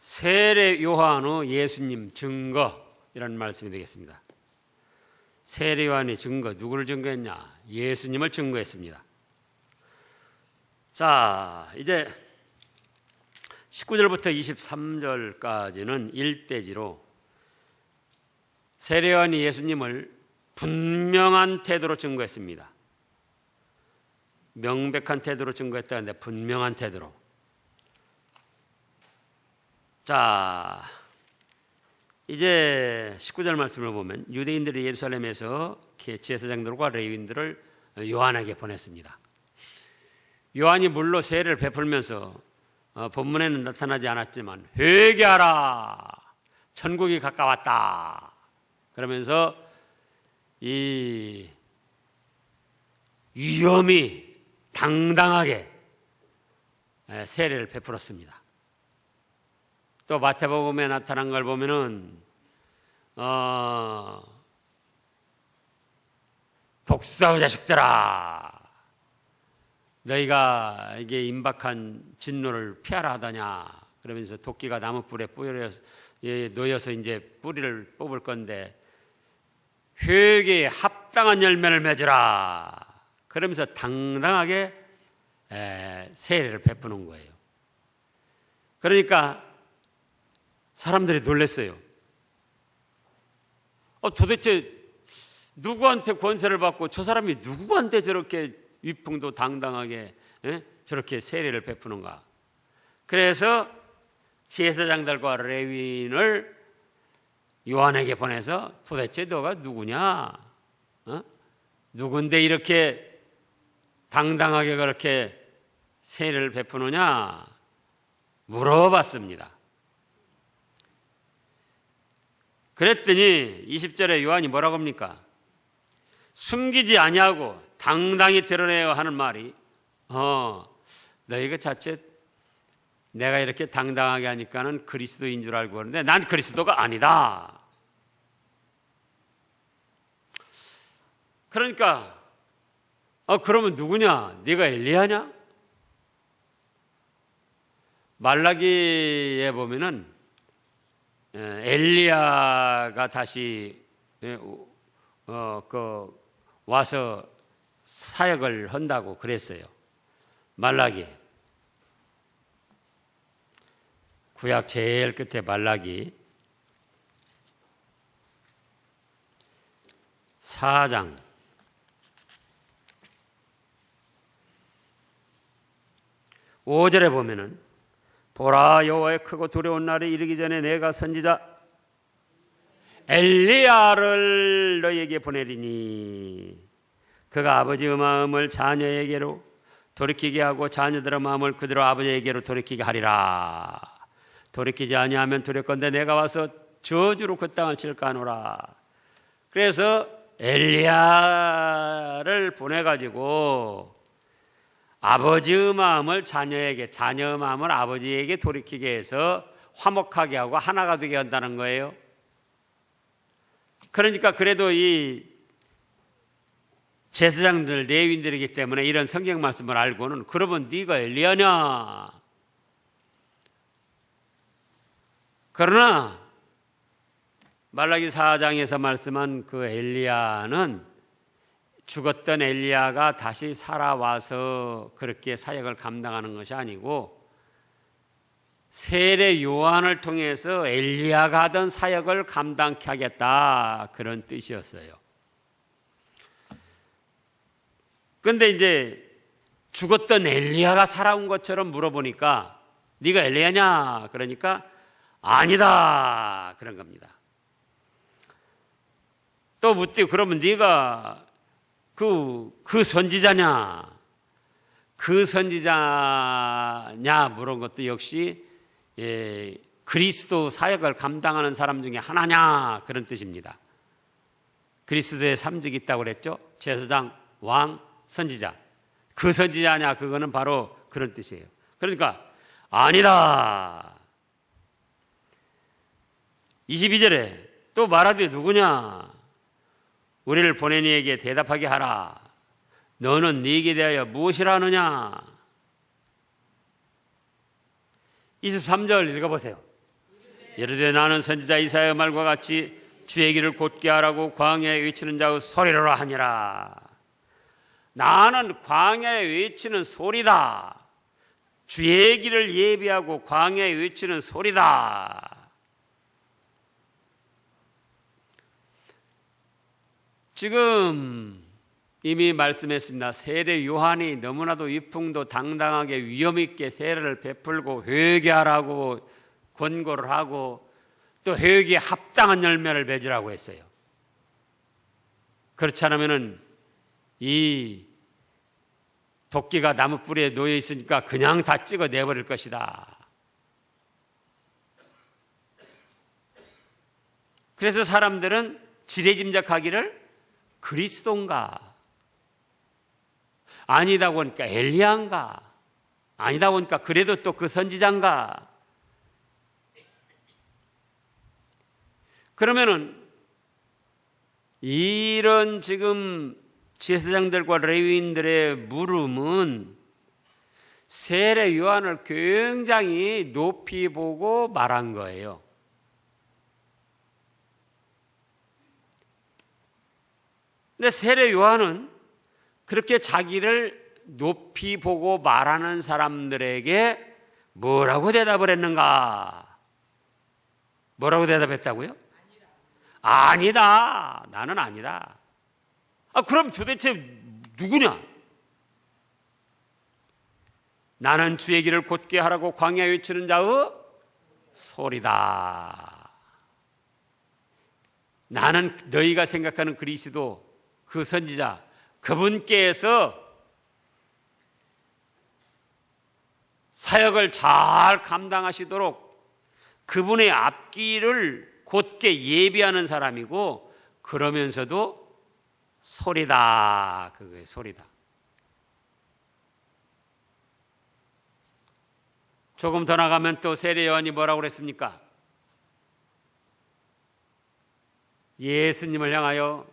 세례 요한 후 예수님 증거, 이런 말씀이 되겠습니다. 세례 요한의 증거, 누구를 증거했냐? 예수님을 증거했습니다. 자, 이제 19절부터 23절까지는 일대지로 세례 요한이 예수님을 분명한 태도로 증거했습니다. 명백한 태도로 증거했다는데 분명한 태도로. 자, 이제 19절 말씀을 보면 유대인들이 예루살렘에서 제사장들과 레위인들을 요한에게 보냈습니다. 요한이 물로 세례를 베풀면서 본문에는 나타나지 않았지만 회개하라, 천국이 가까웠다 그러면서 이 위엄이 당당하게 세례를 베풀었습니다. 또 마태복음에 나타난 걸 보면은 복수의 자식들아, 너희가 이게 임박한 진노를 피하라 하더냐 그러면서 도끼가 나무뿔에 놓여서 이제 뿌리를 뽑을 건데 회개에 합당한 열매를 맺으라 그러면서 당당하게 세례를 베푸는 거예요. 그러니까 사람들이 놀랐어요. 도대체 누구한테 권세를 받고 저 사람이 누구한테 저렇게 위풍도 당당하게 저렇게 세례를 베푸는가. 그래서 제사장들과 레위인을 요한에게 보내서 도대체 너가 누구냐? 누군데 이렇게 당당하게 그렇게 세례를 베푸느냐? 물어봤습니다. 그랬더니 20절에 요한이 뭐라고 합니까? 숨기지 아니하고 당당히 드러내야 하는 말이 너희가 자칫 내가 이렇게 당당하게 하니까는 그리스도인 줄 알고 그러는데 난 그리스도가 아니다. 그러니까 그러면 누구냐? 네가 엘리야냐? 말라기에 보면은 엘리야가 다시 와서 사역을 한다고 그랬어요. 말라기 구약 제일 끝에 말라기 4장 5절에 보면은 보라, 여호와의 크고 두려운 날이 이르기 전에 내가 선지자 엘리야를 너희에게 보내리니 그가 아버지의 마음을 자녀에게로 돌이키게 하고 자녀들의 마음을 그대로 아버지에게로 돌이키게 하리라. 돌이키지 아니하면 두렵건대 내가 와서 저주로 그 땅을 칠까 하노라. 그래서 엘리야를 보내가지고 아버지의 마음을 자녀에게, 자녀의 마음을 아버지에게 돌이키게 해서 화목하게 하고 하나가 되게 한다는 거예요. 그러니까 그래도 이 제사장들, 레위인들이기 때문에 이런 성경 말씀을 알고는 그러면 네가 엘리야냐? 그러나 말라기 4장에서 말씀한 그 엘리야는 죽었던 엘리야가 다시 살아와서 그렇게 사역을 감당하는 것이 아니고 세례 요한을 통해서 엘리야가 하던 사역을 감당케 하겠다, 그런 뜻이었어요. 그런데 이제 죽었던 엘리야가 살아온 것처럼 물어보니까 네가 엘리야냐? 그러니까 아니다, 그런 겁니다. 또 묻지, 그러면 네가 그 선지자냐? 그 선지자냐? 물은 것도 역시 그리스도 사역을 감당하는 사람 중에 하나냐? 그런 뜻입니다. 그리스도의 삼직이 있다고 그랬죠? 제사장, 왕, 선지자. 그 선지자냐? 그거는 바로 그런 뜻이에요. 그러니까 아니다. 22절에 또 말하되 누구냐? 우리를 보낸 이에게 대답하게 하라. 너는 네게 대하여 무엇이라 하느냐? 23절 읽어보세요. 이르되 나는 선지자 이사야의 말과 같이 주의 길을 곧게 하라고 광야에 외치는 자의 소리로라 하니라. 나는 광야에 외치는 소리다. 주의 길을 예비하고 광야에 외치는 소리다. 지금 이미 말씀했습니다. 세례 요한이 너무나도 위풍도 당당하게 위험 있게 세례를 베풀고 회개하라고 권고를 하고 또 회개에 합당한 열매를 맺으라고 했어요. 그렇지 않으면은 이 도끼가 나무 뿌리에 놓여 있으니까 그냥 다 찍어 내버릴 것이다. 그래서 사람들은 지레짐작하기를 그리스도인가? 아니다 보니까 엘리야인가? 아니다 보니까 그래도 또 그 선지자인가? 그러면은 이런 지금 제사장들과 레위인들의 물음은 세례 요한을 굉장히 높이 보고 말한 거예요. 근데 세례 요한은 그렇게 자기를 높이 보고 말하는 사람들에게 뭐라고 대답을 했는가? 뭐라고 대답했다고요? 아니다. 나는 아니다. 그럼 도대체 누구냐? 나는 주의 길을 곧게 하라고 광야에 외치는 자의 소리다. 나는 너희가 생각하는 그리스도, 그 선지자, 그분께서 사역을 잘 감당하시도록 그분의 앞길을 곧게 예비하는 사람이고, 그러면서도 소리다. 그게 소리다. 조금 더 나가면 또 세례 요한이 뭐라고 그랬습니까? 예수님을 향하여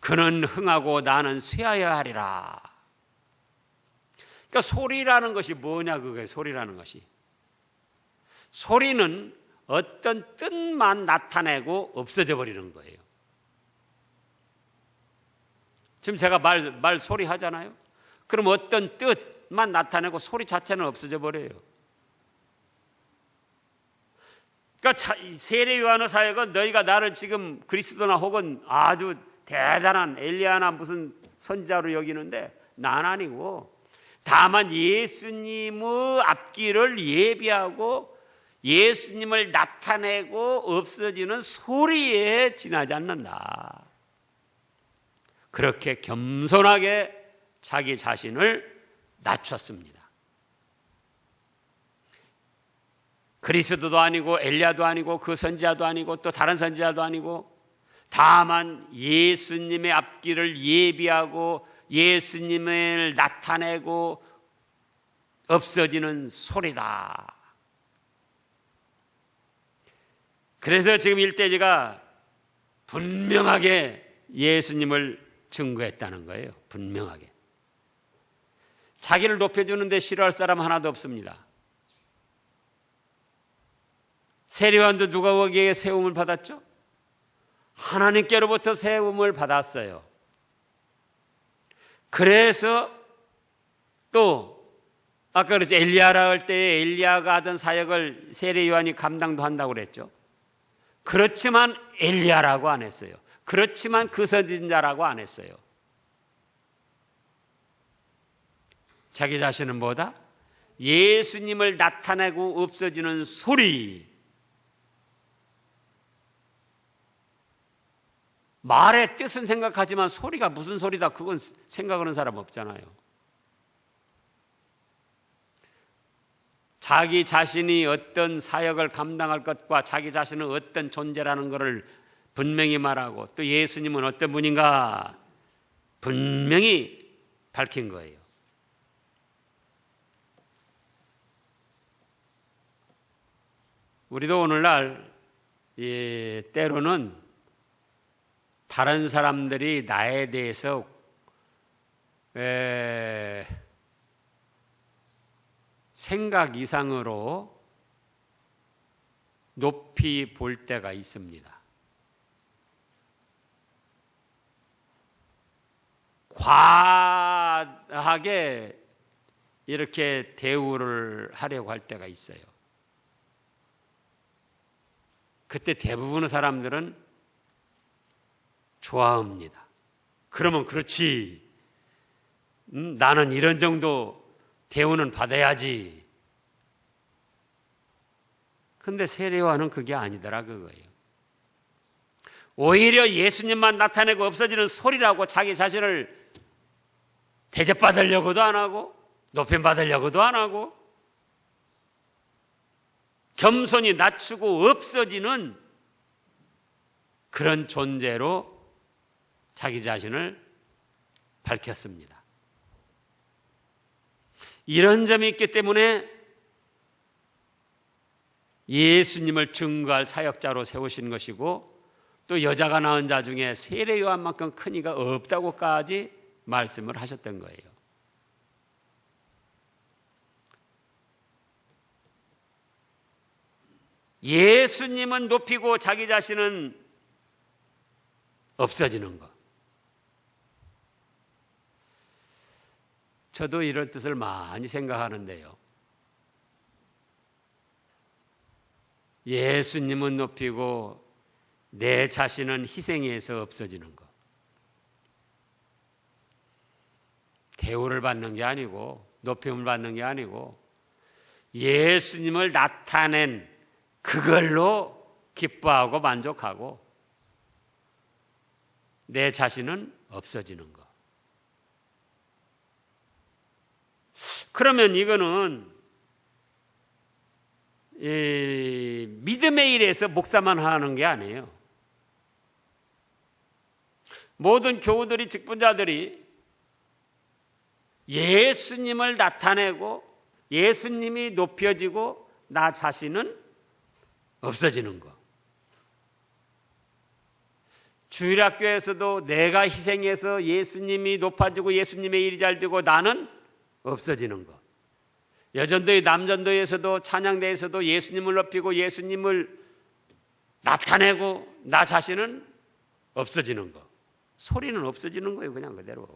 그는 흥하고 나는 쇠하여야 하리라. 그러니까 소리라는 것이 뭐냐, 그게 소리라는 것이. 소리는 어떤 뜻만 나타내고 없어져 버리는 거예요. 지금 제가 말 소리 하잖아요. 그럼 어떤 뜻만 나타내고 소리 자체는 없어져 버려요. 그러니까 세례 요한의 사역은 너희가 나를 지금 그리스도나 혹은 아주 대단한 엘리야나 무슨 선지자로 여기는데 난 아니고, 다만 예수님의 앞길을 예비하고 예수님을 나타내고 없어지는 소리에 지나지 않는다. 그렇게 겸손하게 자기 자신을 낮췄습니다. 그리스도도 아니고 엘리야도 아니고 그 선지자도 아니고 또 다른 선지자도 아니고, 다만 예수님의 앞길을 예비하고 예수님을 나타내고 없어지는 소리다. 그래서 지금 일대지가 분명하게 예수님을 증거했다는 거예요. 분명하게. 자기를 높여주는데 싫어할 사람 하나도 없습니다. 세례 요한도 누가 거기에 세움을 받았죠? 하나님께로부터 세움을 받았어요. 그래서 또 아까 그랬죠. 엘리야라 할 때 엘리야가 하던 사역을 세례 요한이 감당도 한다고 그랬죠. 그렇지만 엘리야라고 안 했어요. 그렇지만 그 선지자라고 안 했어요. 자기 자신은 뭐다? 예수님을 나타내고 없어지는 소리. 말의 뜻은 생각하지만 소리가 무슨 소리다, 그건 생각하는 사람 없잖아요. 자기 자신이 어떤 사역을 감당할 것과 자기 자신은 어떤 존재라는 것을 분명히 말하고, 또 예수님은 어떤 분인가 분명히 밝힌 거예요. 우리도 오늘날 때로는 다른 사람들이 나에 대해서 생각 이상으로 높이 볼 때가 있습니다. 과하게 이렇게 대우를 하려고 할 때가 있어요. 그때 대부분의 사람들은 좋아합니다. 그러면 그렇지. 나는 이런 정도 대우는 받아야지. 근데 세례요한은 그게 아니더라 그거예요. 오히려 예수님만 나타내고 없어지는 소리라고 자기 자신을 대접받으려고도 안 하고 높임받으려고도 안 하고 겸손히 낮추고 없어지는 그런 존재로 자기 자신을 밝혔습니다. 이런 점이 있기 때문에 예수님을 증거할 사역자로 세우신 것이고 또 여자가 낳은 자 중에 세례 요한만큼 큰 이가 없다고까지 말씀을 하셨던 거예요. 예수님은 높이고 자기 자신은 없어지는 것. 저도 이런 뜻을 많이 생각하는데요. 예수님은 높이고 내 자신은 희생해서 없어지는 것. 대우를 받는 게 아니고 높임을 받는 게 아니고 예수님을 나타낸 그걸로 기뻐하고 만족하고 내 자신은 없어지는 것. 그러면 이거는 믿음의 일에서 목사만 하는 게 아니에요. 모든 교우들이 직분자들이 예수님을 나타내고 예수님이 높여지고 나 자신은 없어지는 것. 주일학교에서도 내가 희생해서 예수님이 높아지고 예수님의 일이 잘 되고 나는 없어지는 것. 여전도의 남전도에서도 찬양대에서도 예수님을 높이고 예수님을 나타내고 나 자신은 없어지는 것. 소리는 없어지는 거예요. 그냥 그대로.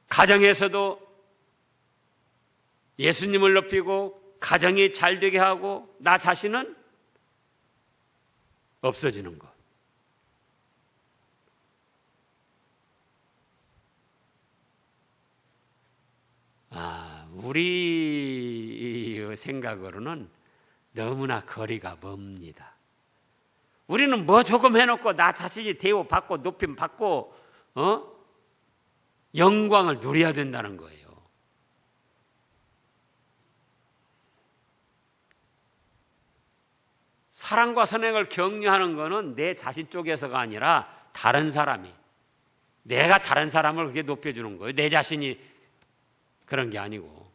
가정에서도 예수님을 높이고 가정이 잘 되게 하고 나 자신은 없어지는 것. 우리의 생각으로는 너무나 거리가 멉니다. 우리는 뭐 조금 해놓고 나 자신이 대우받고 높임 받고 영광을 누려야 된다는 거예요. 사랑과 선행을 격려하는 것은 내 자신 쪽에서가 아니라 다른 사람이, 내가 다른 사람을 그렇게 높여주는 거예요. 내 자신이 그런 게 아니고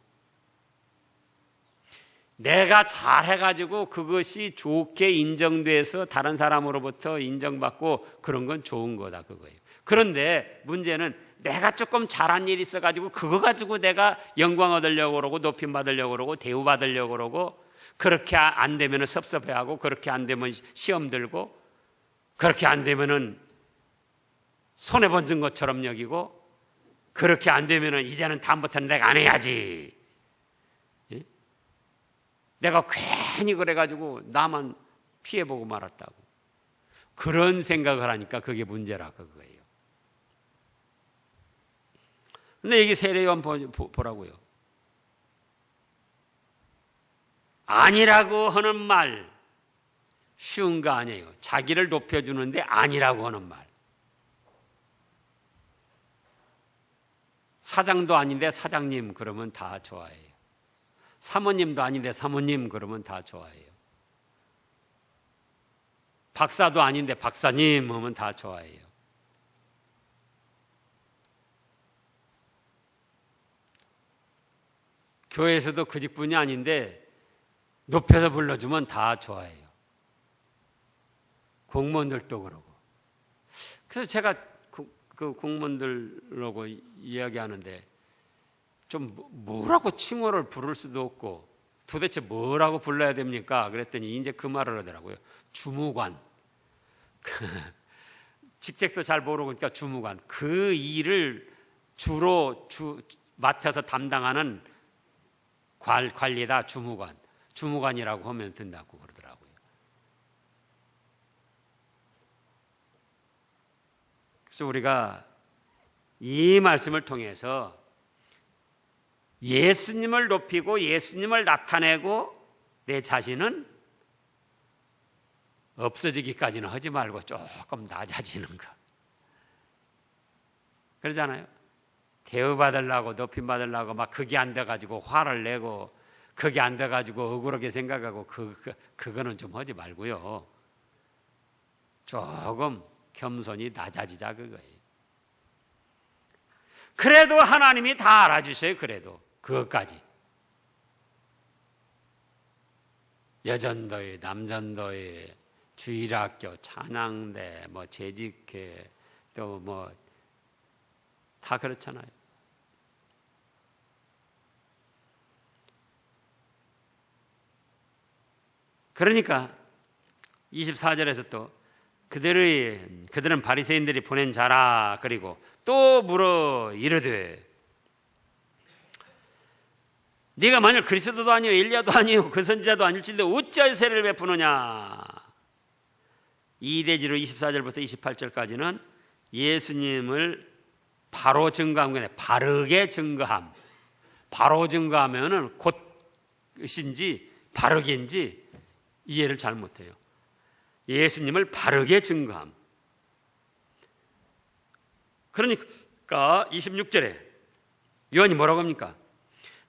내가 잘해가지고 그것이 좋게 인정돼서 다른 사람으로부터 인정받고 그런 건 좋은 거다 그거예요. 그런데 문제는 내가 조금 잘한 일이 있어가지고 그거 가지고 내가 영광 얻으려고 그러고 높임 받으려고 그러고 대우 받으려고 그러고 그렇게 안 되면 섭섭해하고 그렇게 안 되면 시험 들고 그렇게 안 되면 손해본 것처럼 여기고 그렇게 안 되면 이제는 다음부터는 내가 안 해야지. 예? 내가 괜히 그래가지고 나만 피해보고 말았다고. 그런 생각을 하니까 그게 문제라 그거예요. 근데 여기 세례요한 보라고요. 아니라고 하는 말 쉬운 거 아니에요. 자기를 높여주는데 아니라고 하는 말. 사장도 아닌데 사장님 그러면 다 좋아해요. 사모님도 아닌데 사모님 그러면 다 좋아해요. 박사도 아닌데 박사님 하면 다 좋아해요. 교회에서도 그 직분이 아닌데 높여서 불러주면 다 좋아해요. 공무원들도 그러고. 그래서 제가 그 공무원들하고 이야기하는데 좀 뭐라고 칭호를 부를 수도 없고 도대체 뭐라고 불러야 됩니까? 그랬더니 이제 그 말을 하더라고요. 주무관. 직책도 잘 모르고 그러니까 주무관. 그 일을 주로 맡아서 담당하는 관리다. 주무관. 주무관이라고 하면 된다고 그러더라고요. 그래서 우리가 이 말씀을 통해서 예수님을 높이고 예수님을 나타내고 내 자신은 없어지기까지는 하지 말고 조금 낮아지는 것. 그러잖아요. 대우받으려고 높임받으려고 막 그게 안 돼가지고 화를 내고 그게 안 돼가지고 억울하게 생각하고 그거는 좀 하지 말고요. 조금 겸손히 낮아지자 그거예요. 그래도 하나님이 다 알아주셔요. 그래도 그것까지. 여전도회, 남전도회, 주일학교, 찬양대, 뭐 재직회, 또 뭐 다 그렇잖아요. 그러니까 24절에서 또 그들은 바리새인들이 보낸 자라. 그리고 또 물어 이르되 네가 만일 그리스도도 아니요 엘리야도 아니요 그 선지자도 아닐진데 어찌하여 세례를 베푸느냐. 이 대지로 24절부터 28절까지는 예수님을 바로 증거한 거네. 바르게 증거함. 바로 증거하면은 곧인지 바르게인지 이해를 잘 못해요. 예수님을 바르게 증거함. 그러니까 26절에 요한이 뭐라고 합니까?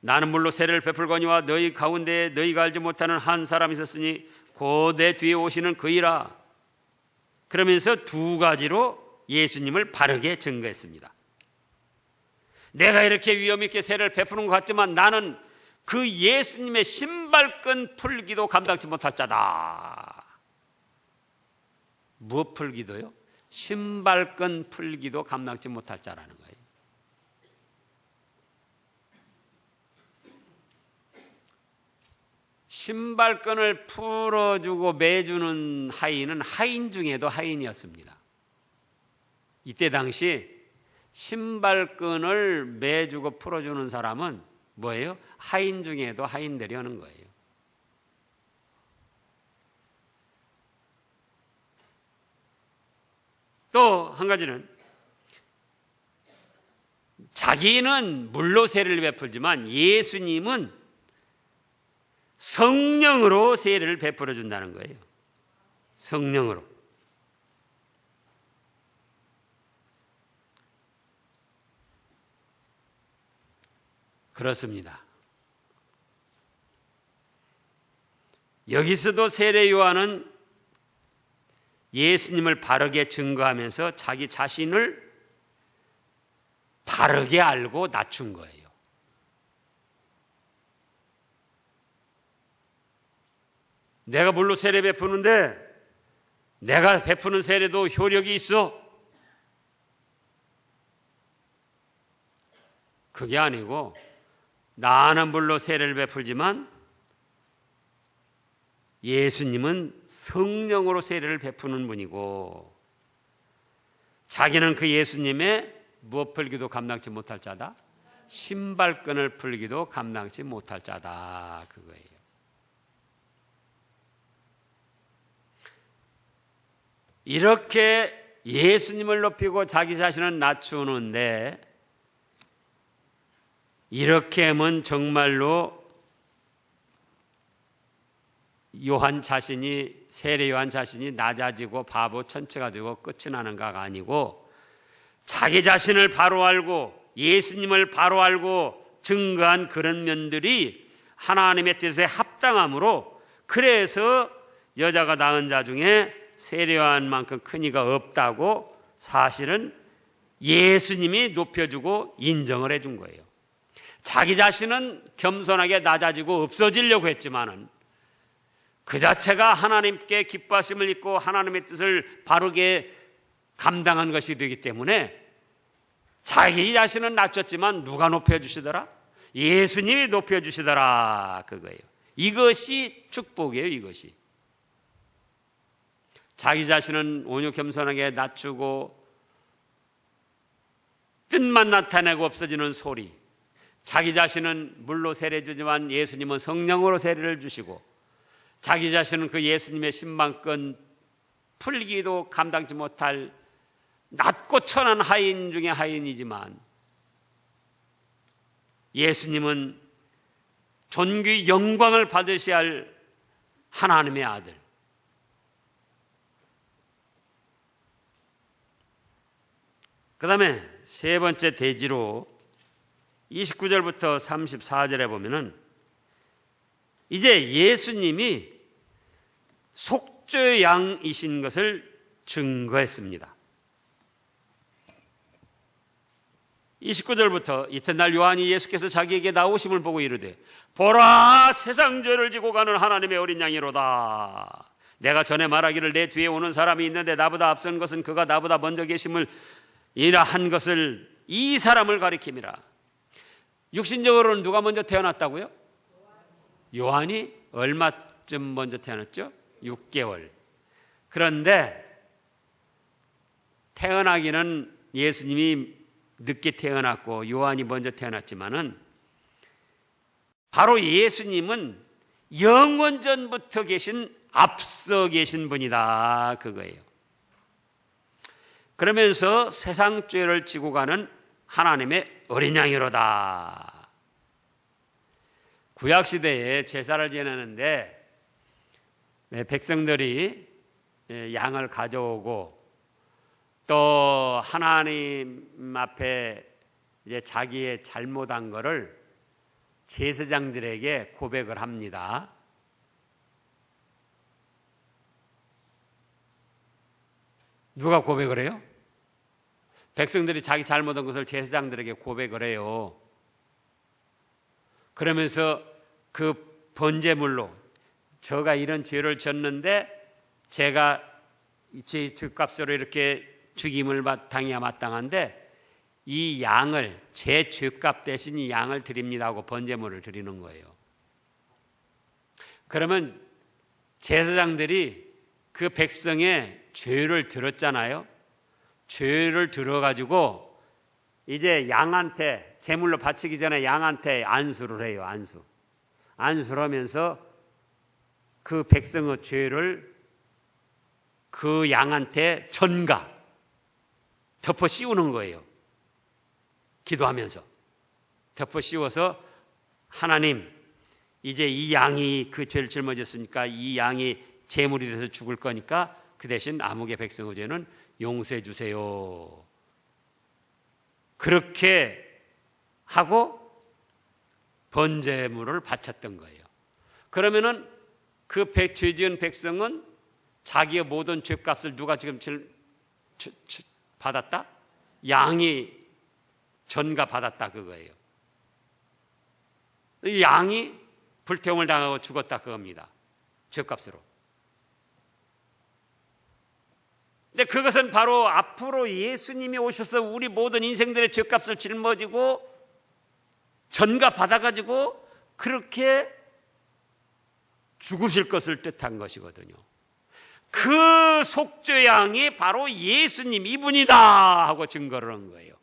나는 물로 세례를 베풀거니와 너희 가운데 너희가 알지 못하는 한 사람이 있었으니 곧 내 뒤에 오시는 그이라. 그러면서 두 가지로 예수님을 바르게 증거했습니다. 내가 이렇게 위험 있게 세례를 베푸는 것 같지만 나는 그 예수님의 신발끈 풀기도 감당치 못할 자다. 무엇 풀기도요? 신발끈 풀기도 감당치 못할 자라는 거예요. 신발끈을 풀어주고 매주는 하인은 하인 중에도 하인이었습니다. 이때 당시 신발끈을 매주고 풀어주는 사람은 뭐예요? 하인 중에도 하인들이 하는 거예요. 또 한 가지는 자기는 물로 세례를 베풀지만 예수님은 성령으로 세례를 베풀어 준다는 거예요. 성령으로. 그렇습니다. 여기서도 세례 요한은 예수님을 바르게 증거하면서 자기 자신을 바르게 알고 낮춘 거예요. 내가 물로 세례 베푸는데 내가 베푸는 세례도 효력이 있어. 그게 아니고 나는 물로 세례를 베풀지만 예수님은 성령으로 세례를 베푸는 분이고 자기는 그 예수님의 무엇 풀기도 감당치 못할 자다. 신발끈을 풀기도 감당치 못할 자다. 그거예요. 이렇게 예수님을 높이고 자기 자신을 낮추는데 이렇게 하면 정말로 요한 자신이 세례 요한 자신이 낮아지고 바보 천체가 되고 끝이 나는가가 아니고 자기 자신을 바로 알고 예수님을 바로 알고 증거한 그런 면들이 하나님의 뜻에 합당함으로 그래서 여자가 낳은 자 중에 세례 요한만큼 큰 이가 없다고 사실은 예수님이 높여주고 인정을 해준 거예요. 자기 자신은 겸손하게 낮아지고 없어지려고 했지만은 그 자체가 하나님께 기뻐하심을 입고 하나님의 뜻을 바르게 감당한 것이 되기 때문에 자기 자신은 낮췄지만 누가 높여주시더라? 예수님이 높여주시더라, 그거예요. 이것이 축복이에요. 이것이 자기 자신은 온유 겸손하게 낮추고 뜻만 나타내고 없어지는 소리, 자기 자신은 물로 세례 주지만 예수님은 성령으로 세례를 주시고, 자기 자신은 그 예수님의 신방권 풀기도 감당치 못할 낮고 천한 하인 중에 하인이지만 예수님은 존귀 영광을 받으셔야 할 하나님의 아들, 그 다음에 세 번째 대지로 29절부터 34절에 보면은 이제 예수님이 속죄양이신 것을 증거했습니다. 29절부터 이튿날 요한이 예수께서 자기에게 나오심을 보고 이르되 보라, 세상 죄를 지고 가는 하나님의 어린 양이로다. 내가 전에 말하기를 내 뒤에 오는 사람이 있는데 나보다 앞선 것은 그가 나보다 먼저 계심을 이라 한 것을 이 사람을 가리킴이라. 육신적으로는 누가 먼저 태어났다고요? 요한이 얼마쯤 먼저 태어났죠? 6개월. 그런데 태어나기는 예수님이 늦게 태어났고 요한이 먼저 태어났지만은 바로 예수님은 영원전부터 계신, 앞서 계신 분이다, 그거예요. 그러면서 세상 죄를 지고 가는 하나님의 어린 양이로다. 구약시대에 제사를 지내는데 백성들이 양을 가져오고 또 하나님 앞에 이제 자기의 잘못한 거를 제사장들에게 고백을 합니다. 누가 고백을 해요? 백성들이 자기 잘못한 것을 제사장들에게 고백을 해요. 그러면서 그 번제물로 저가 이런 죄를 졌는데 제가 제 죄값으로 이렇게 죽임을 당해야 마땅한데 이 양을, 제 죄값 대신 이 양을 드립니다 하고 번제물을 드리는 거예요. 그러면 제사장들이 그 백성의 죄를 들었잖아요. 죄를 들어가지고 이제 양한테, 제물로 바치기 전에 양한테 안수를 해요. 안수를 하면서 그 백성의 죄를 그 양한테 전가 덮어 씌우는 거예요. 기도하면서 덮어 씌워서 하나님, 이제 이 양이 그 죄를 짊어졌으니까 이 양이 제물이 돼서 죽을 거니까 그 대신 아무개 백성의 죄는 용서해 주세요. 그렇게 하고 번제물을 바쳤던 거예요. 그러면은 그 죄 지은 백성은 자기의 모든 죄값을 누가 지금 받았다? 양이 전가 받았다, 그거예요. 이 양이 불태움을 당하고 죽었다, 그겁니다. 죄값으로. 근데 그것은 바로 앞으로 예수님이 오셔서 우리 모든 인생들의 죄값을 짊어지고 전가 받아가지고 그렇게 죽으실 것을 뜻한 것이거든요. 그 속죄양이 바로 예수님 이분이다 하고 증거를 한 거예요.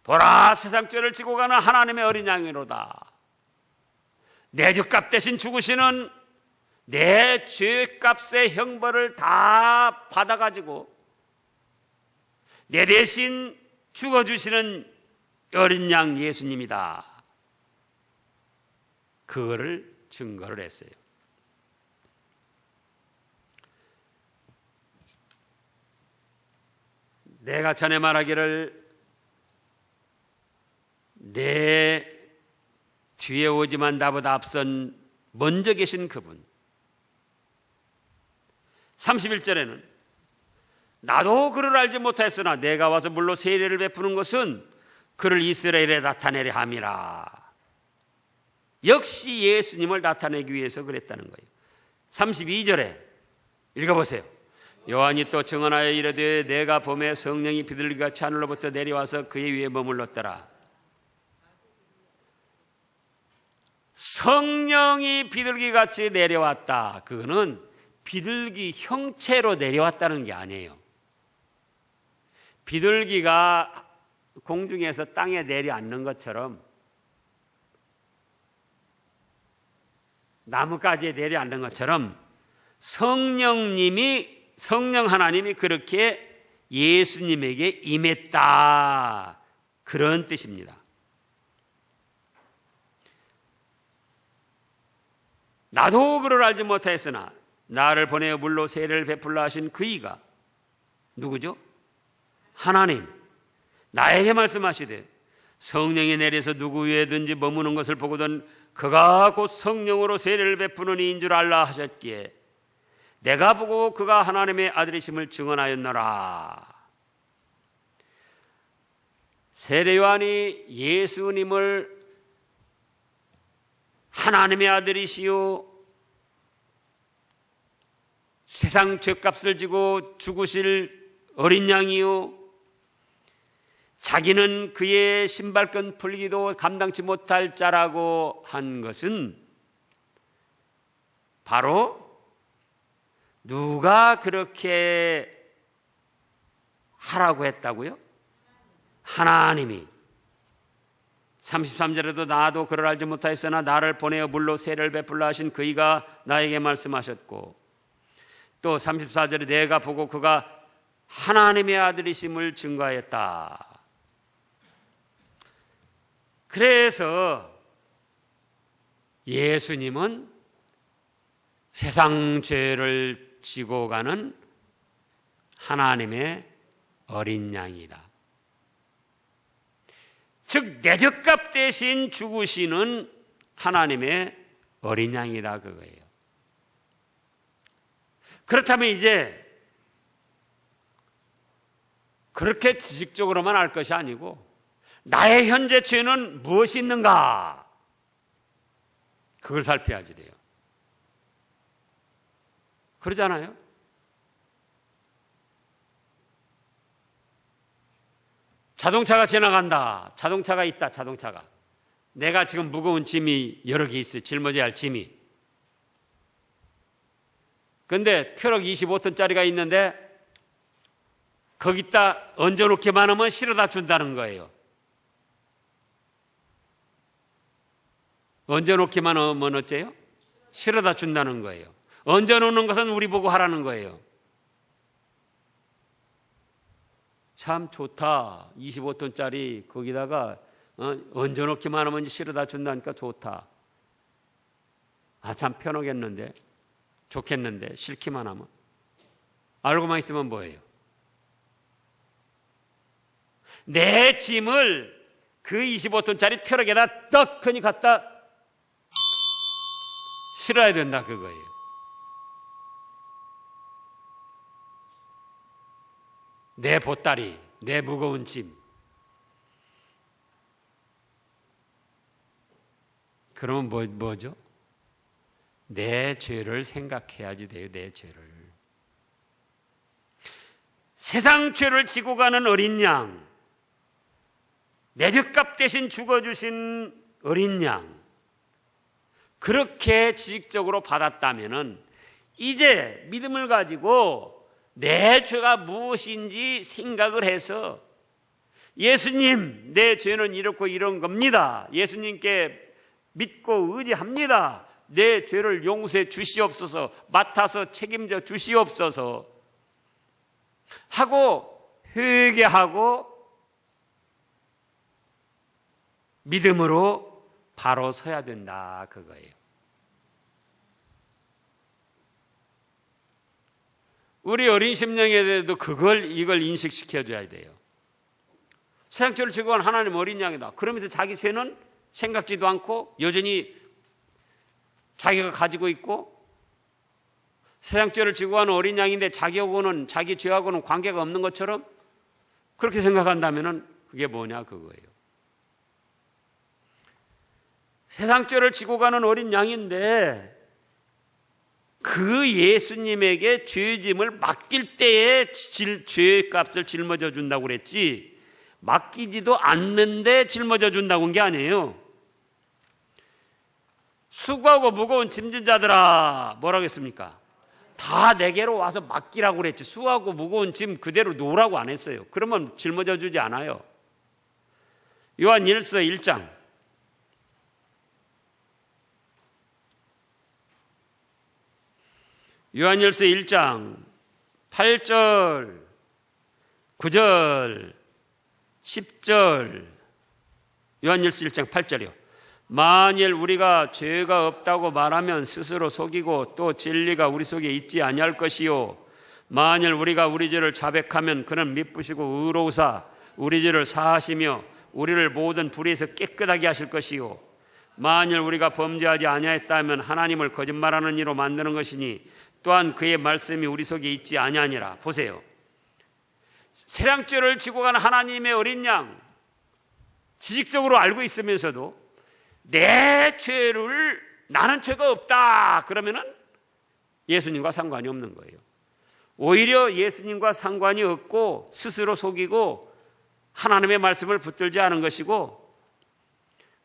보라, 세상 죄를 지고 가는 하나님의 어린 양이로다. 내 죄값 대신 죽으시는, 내 죄값의 형벌을 다 받아가지고 내 대신 죽어주시는 어린 양 예수님이다. 그거를 증거를 했어요. 내가 전에 말하기를 내 뒤에 오지만 나보다 앞선 먼저 계신 그분. 31절에는 나도 그를 알지 못하였으나 내가 와서 물로 세례를 베푸는 것은 그를 이스라엘에 나타내려 함이라. 역시 예수님을 나타내기 위해서 그랬다는 거예요. 32절에 읽어보세요. 요한이 또 증언하여 이르되 내가 봄에 성령이 비둘기같이 하늘로부터 내려와서 그의 위에 머물렀더라. 성령이 비둘기같이 내려왔다. 그거는 비둘기 형체로 내려왔다는 게 아니에요. 비둘기가 공중에서 땅에 내려앉는 것처럼 나뭇가지에 내려앉는 것처럼 성령 하나님이 그렇게 예수님에게 임했다. 그런 뜻입니다. 나도 그를 알지 못하였으나 나를 보내어 물로 세례를 베풀라 하신 그이가 누구죠? 하나님. 나에게 말씀하시되 성령이 내려서 누구 위에든지 머무는 것을 보거든 그가 곧 성령으로 세례를 베푸는 이인 줄 알라 하셨기에 내가 보고 그가 하나님의 아들이심을 증언하였노라. 세례 요한이 예수님을 하나님의 아들이시요 세상 죄값을 지고 죽으실 어린 양이요 자기는 그의 신발끈 풀기도 감당치 못할 자라고 한 것은 바로 누가 그렇게 하라고 했다고요? 하나님이. 33절에도 나도 그를 알지 못하였으나 나를 보내어 물로 세례를 베풀라 하신 그이가 나에게 말씀하셨고, 또 34절에 내가 보고 그가 하나님의 아들이심을 증거하였다. 그래서 예수님은 세상 죄를 지고 가는 하나님의 어린 양이다. 즉 내 죄값 대신 죽으시는 하나님의 어린 양이다 그거예요. 그렇다면 이제 그렇게 지식적으로만 알 것이 아니고 나의 현재 죄는 무엇이 있는가? 그걸 살펴야지 돼요. 그러잖아요? 자동차가 지나간다. 자동차가 있다. 자동차가. 내가 지금 무거운 짐이 여러 개 있어요. 짊어져야 할 짐이. 그런데 트럭 25톤짜리가 있는데 거기다 얹어놓기만 하면 실어다 준다는 거예요. 얹어놓기만 하면 어째요? 실어다 준다는 거예요. 얹어놓는 것은 우리 보고 하라는 거예요. 참 좋다. 25톤짜리 거기다가 얹어놓기만 하면 실어다 준다니까 좋다. 아, 참 편하겠는데, 좋겠는데 싫기만 하면. 알고만 있으면 뭐예요? 내 짐을 그 25톤짜리 트럭에다 떡하니 갖다 실어야 된다 그거예요. 내 보따리, 내 무거운 짐. 그러면 뭐죠? 내 죄를 생각해야지 돼요. 내 죄를. 세상 죄를 지고 가는 어린 양, 내 죄값 대신 죽어주신 어린 양, 그렇게 지식적으로 받았다면은 이제 믿음을 가지고 내 죄가 무엇인지 생각을 해서 예수님, 내 죄는 이렇고 이런 겁니다. 예수님께 믿고 의지합니다. 내 죄를 용서해 주시옵소서, 맡아서 책임져 주시옵소서 하고 회개하고 믿음으로 바로 서야 된다 그거예요. 우리 어린 심령에도 이걸 인식시켜줘야 돼요. 세상 죄를 지고 간 하나님 어린 양이다. 그러면서 자기 죄는 생각지도 않고 여전히 자기가 가지고 있고, 세상 죄를 지고 가는 어린 양인데 자기 죄하고는 관계가 없는 것처럼 그렇게 생각한다면 그게 뭐냐 그거예요. 세상 죄를 지고 가는 어린 양인데 그 예수님에게 죄짐을 맡길 때에 죄의 값을 짊어져 준다고 그랬지, 맡기지도 않는데 짊어져 준다고 한 게 아니에요. 수고하고 무거운 짐진 자들아, 뭐라고 했습니까? 다 내게로 와서 맡기라고 그랬지, 수고하고 무거운 짐 그대로 놓으라고 안 했어요. 그러면 짊어져 주지 않아요. 요한일서 1장 요한일서 1장 8절 9절 10절, 요한일서 1장 8절이요. 만일 우리가 죄가 없다고 말하면 스스로 속이고 또 진리가 우리 속에 있지 아니할 것이요, 만일 우리가 우리 죄를 자백하면 그는 미쁘시고 의로우사 우리 죄를 사하시며 우리를 모든 불의에서 깨끗하게 하실 것이요, 만일 우리가 범죄하지 아니하였다면 하나님을 거짓말하는 이로 만드는 것이니 또한 그의 말씀이 우리 속에 있지 아니하니라. 보세요. 세상 죄를 지고 가는 하나님의 어린 양, 지식적으로 알고 있으면서도 내 죄를, 나는 죄가 없다 그러면은 예수님과 상관이 없는 거예요. 오히려 예수님과 상관이 없고 스스로 속이고 하나님의 말씀을 붙들지 않은 것이고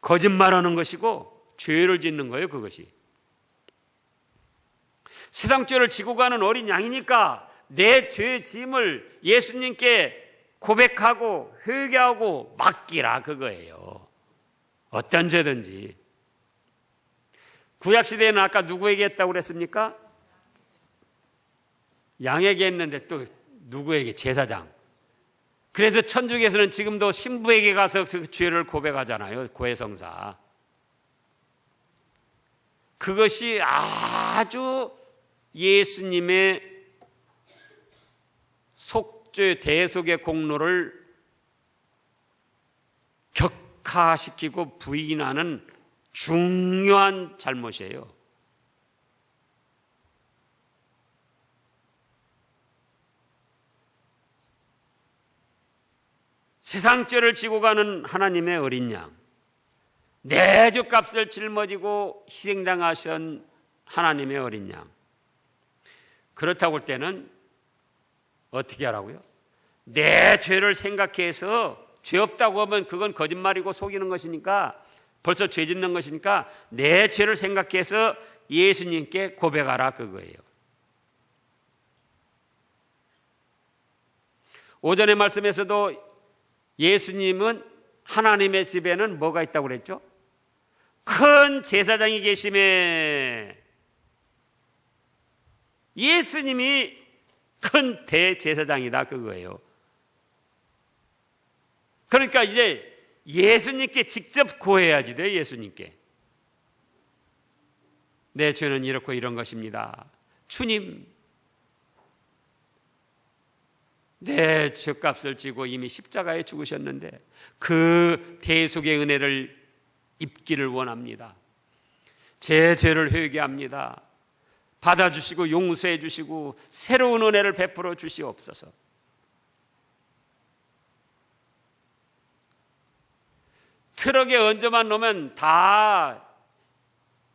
거짓말하는 것이고 죄를 짓는 거예요. 그것이 세상 죄를 지고 가는 어린 양이니까 내 죄 짐을 예수님께 고백하고 회개하고 맡기라, 그거예요. 어떤 죄든지. 구약시대에는 아까 누구에게 했다고 그랬습니까? 양에게 했는데 또 누구에게? 제사장. 그래서 천주교에서는 지금도 신부에게 가서 그 죄를 고백하잖아요. 고해성사. 그것이 아주 예수님의 속죄 대속의 공로를 격하시키고 부인하는 중요한 잘못이에요. 세상 죄를 지고 가는 하나님의 어린 양, 내 죄값을 짊어지고 희생당하신 하나님의 어린 양, 그렇다고 할 때는 어떻게 하라고요? 내 죄를 생각해서 죄 없다고 하면 그건 거짓말이고 속이는 것이니까, 벌써 죄 짓는 것이니까 내 죄를 생각해서 예수님께 고백하라, 그거예요. 오전의 말씀에서도 예수님은 하나님의 집에는 뭐가 있다고 그랬죠? 큰 제사장이 계심에, 예수님이 큰 대제사장이다, 그거예요. 그러니까 이제 예수님께 직접 고해야지 돼요. 예수님께 내 죄는 이렇고 이런 것입니다. 주님, 내 죄값을 지고 이미 십자가에 죽으셨는데 그 대속의 은혜를 입기를 원합니다. 제 죄를 회개합니다. 받아주시고 용서해 주시고 새로운 은혜를 베풀어 주시옵소서. 트럭에 얹어만 놓으면 다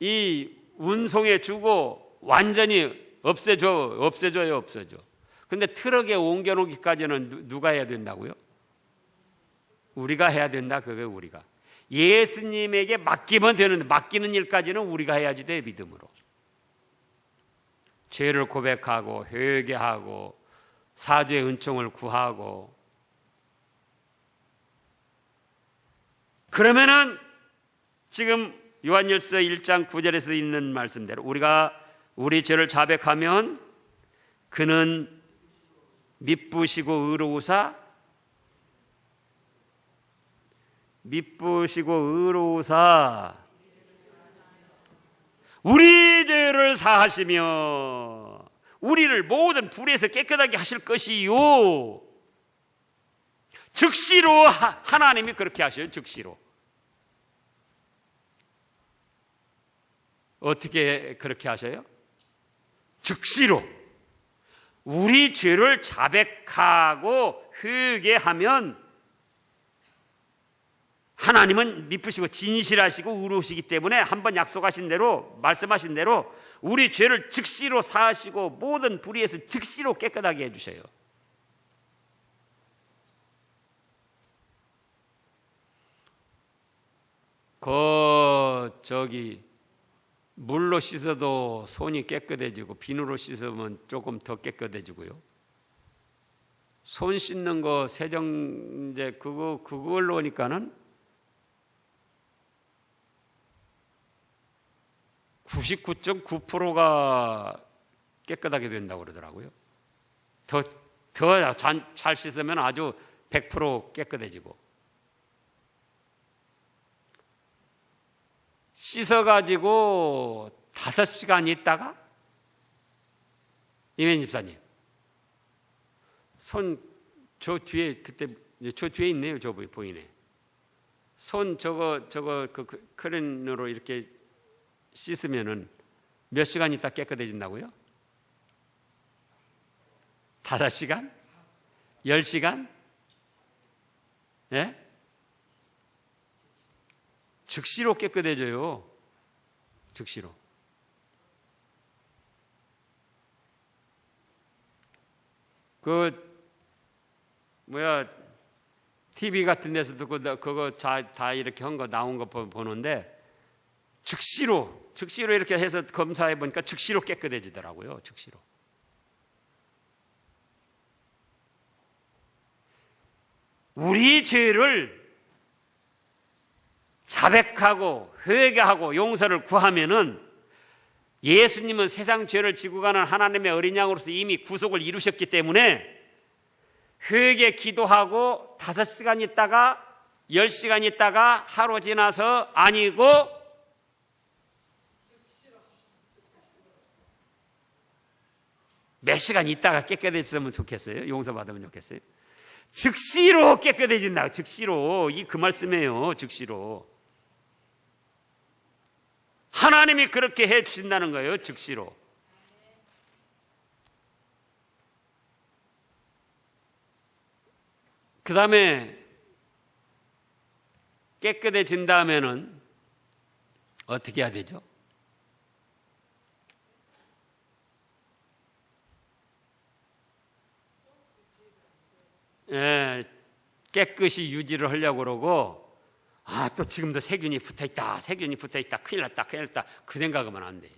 이 운송해 주고 완전히 없애줘요. 근데 트럭에 옮겨놓기까지는 누가 해야 된다고요? 우리가 해야 된다, 그거예요. 우리가 예수님에게 맡기면 되는데, 맡기는 일까지는 우리가 해야지 돼. 믿음으로 죄를 고백하고 회개하고 사죄의 은총을 구하고, 그러면은 지금 요한일서 1장 9절에서 있는 말씀대로 우리가 우리 죄를 자백하면 그는 미쁘시고 의로우사 우리 죄를 사하시며 우리를 모든 불의에서 깨끗하게 하실 것이요. 즉시로 하나님이 그렇게 하셔요. 즉시로. 어떻게 그렇게 하셔요? 즉시로. 우리 죄를 자백하고 회개하면 하나님은 미쁘시고 진실하시고 의로우시기 때문에 한번 약속하신 대로, 말씀하신 대로 우리 죄를 즉시로 사하시고 모든 불의에서 즉시로 깨끗하게 해주셔요. 물로 씻어도 손이 깨끗해지고 비누로 씻으면 조금 더 깨끗해지고요. 손 씻는 거 세정제 그걸로 오니까는 99.9%가 깨끗하게 된다고 그러더라고요. 더 잘 씻으면 아주 100% 깨끗해지고. 씻어가지고 5시간 있다가, 이면 집사님, 저 뒤에 있네요. 저 보이네. 손 크렌으로 이렇게 씻으면은 몇 시간 있다 깨끗해진다고요? 5시간? 10시간? 예? 즉시로 깨끗해져요. 즉시로. TV 같은 데서도 그거 다 이렇게 한 거 나온 거 보는데, 즉시로 이렇게 해서 검사해 보니까 즉시로 깨끗해지더라고요. 즉시로. 우리 죄를 자백하고 회개하고 용서를 구하면은, 예수님은 세상 죄를 지고 가는 하나님의 어린 양으로서 이미 구속을 이루셨기 때문에 회개 기도하고 5시간 있다가 10시간 있다가 하루 지나서 아니고 몇 시간 있다가 깨끗해졌으면 좋겠어요. 용서받으면 좋겠어요. 즉시로 깨끗해진다. 즉시로. 그 말씀이에요. 즉시로. 하나님이 그렇게 해 주신다는 거예요. 즉시로. 그 다음에 깨끗해진다면은 어떻게 해야 되죠? 깨끗이 유지를 하려고 그러고, 또 지금도 세균이 붙어있다. 큰일 났다. 그 생각하면 안 돼.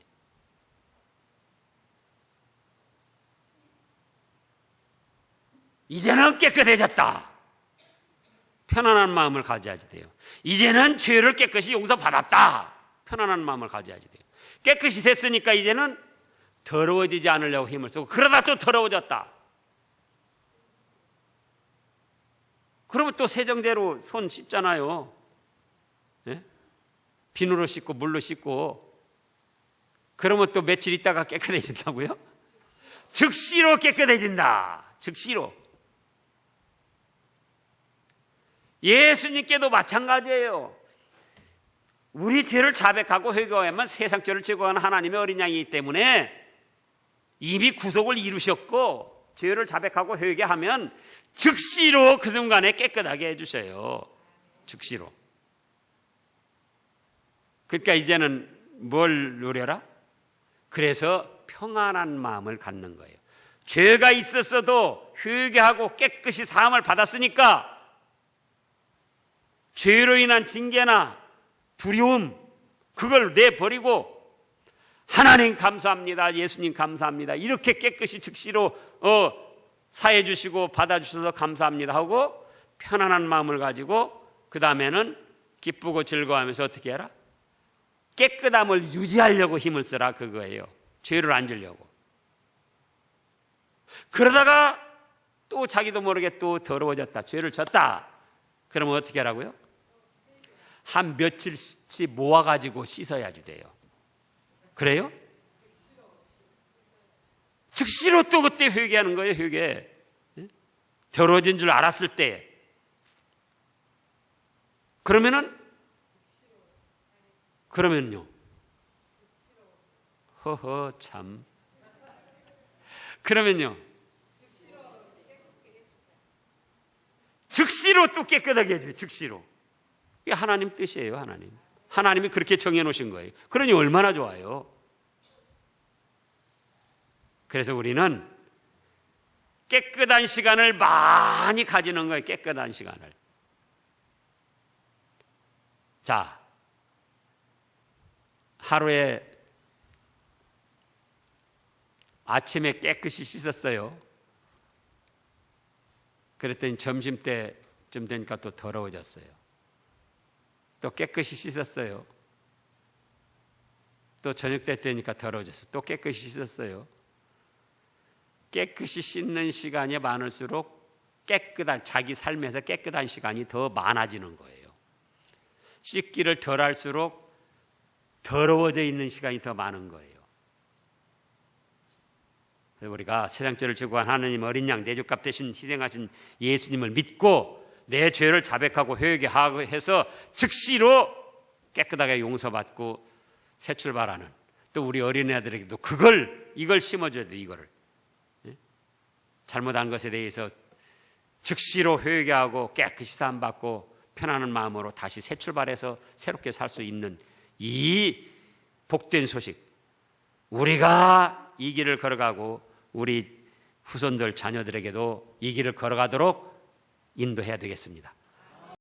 이제는 깨끗해졌다. 편안한 마음을 가져야지 돼요. 이제는 죄를 깨끗이 용서받았다. 편안한 마음을 가져야지 돼요. 깨끗이 됐으니까 이제는 더러워지지 않으려고 힘을 쓰고, 그러다 또 더러워졌다. 그러면 또 세정제로 손 씻잖아요. 예? 비누로 씻고 물로 씻고. 그러면 또 며칠 있다가 깨끗해진다고요? 즉시로 깨끗해진다. 즉시로. 예수님께도 마찬가지예요. 우리 죄를 자백하고 회개하면 세상 죄를 제거하는 하나님의 어린 양이기 때문에 이미 구속을 이루셨고, 죄를 자백하고 회개하면 즉시로 그 순간에 깨끗하게 해주셔요. 즉시로. 그러니까 이제는 뭘 누려라? 그래서 평안한 마음을 갖는 거예요. 죄가 있었어도 회개하고 깨끗이 사함을 받았으니까 죄로 인한 징계나 두려움, 그걸 내버리고 하나님 감사합니다, 예수님 감사합니다, 이렇게 깨끗이 즉시로 사해 주시고 받아주셔서 감사합니다 하고 편안한 마음을 가지고 그 다음에는 기쁘고 즐거워하면서 어떻게 해라? 깨끗함을 유지하려고 힘을 쓰라, 그거예요. 죄를 안 지려고. 그러다가 또 자기도 모르게 또 더러워졌다, 죄를 졌다. 그러면 어떻게 하라고요? 한 며칠씩 모아가지고 씻어야지 돼요. 그래요? 즉시로 또 그때 회개하는 거예요. 회개. 더러워진 줄 알았을 때. 그러면요. 허허 참. 그러면요. 즉시로 또 깨끗하게 해줘요. 즉시로. 이게 하나님 뜻이에요. 하나님이 그렇게 정해놓으신 거예요. 그러니 얼마나 좋아요. 그래서 우리는 깨끗한 시간을 많이 가지는 거예요. 깨끗한 시간을. 자, 하루에 아침에 깨끗이 씻었어요. 그랬더니 점심때쯤 되니까 또 더러워졌어요. 또 깨끗이 씻었어요. 또 저녁 때 되니까 더러워졌어요. 또 깨끗이 씻었어요. 깨끗이 씻는 시간이 많을수록 자기 삶에서 깨끗한 시간이 더 많아지는 거예요. 씻기를 덜 할수록 더러워져 있는 시간이 더 많은 거예요. 우리가 세상죄를 제거한 하나님 어린 양 내주값 대신 희생하신 예수님을 믿고 내 죄를 자백하고 회개하게 해서 즉시로 깨끗하게 용서받고 새 출발하는, 또 우리 어린애들에게도 이걸 심어줘야 돼요. 이거를 잘못한 것에 대해서 즉시로 회개하고 깨끗이 사함받고 편안한 마음으로 다시 새 출발해서 새롭게 살 수 있는 이 복된 소식, 우리가 이 길을 걸어가고 우리 후손들 자녀들에게도 이 길을 걸어가도록 인도해야 되겠습니다.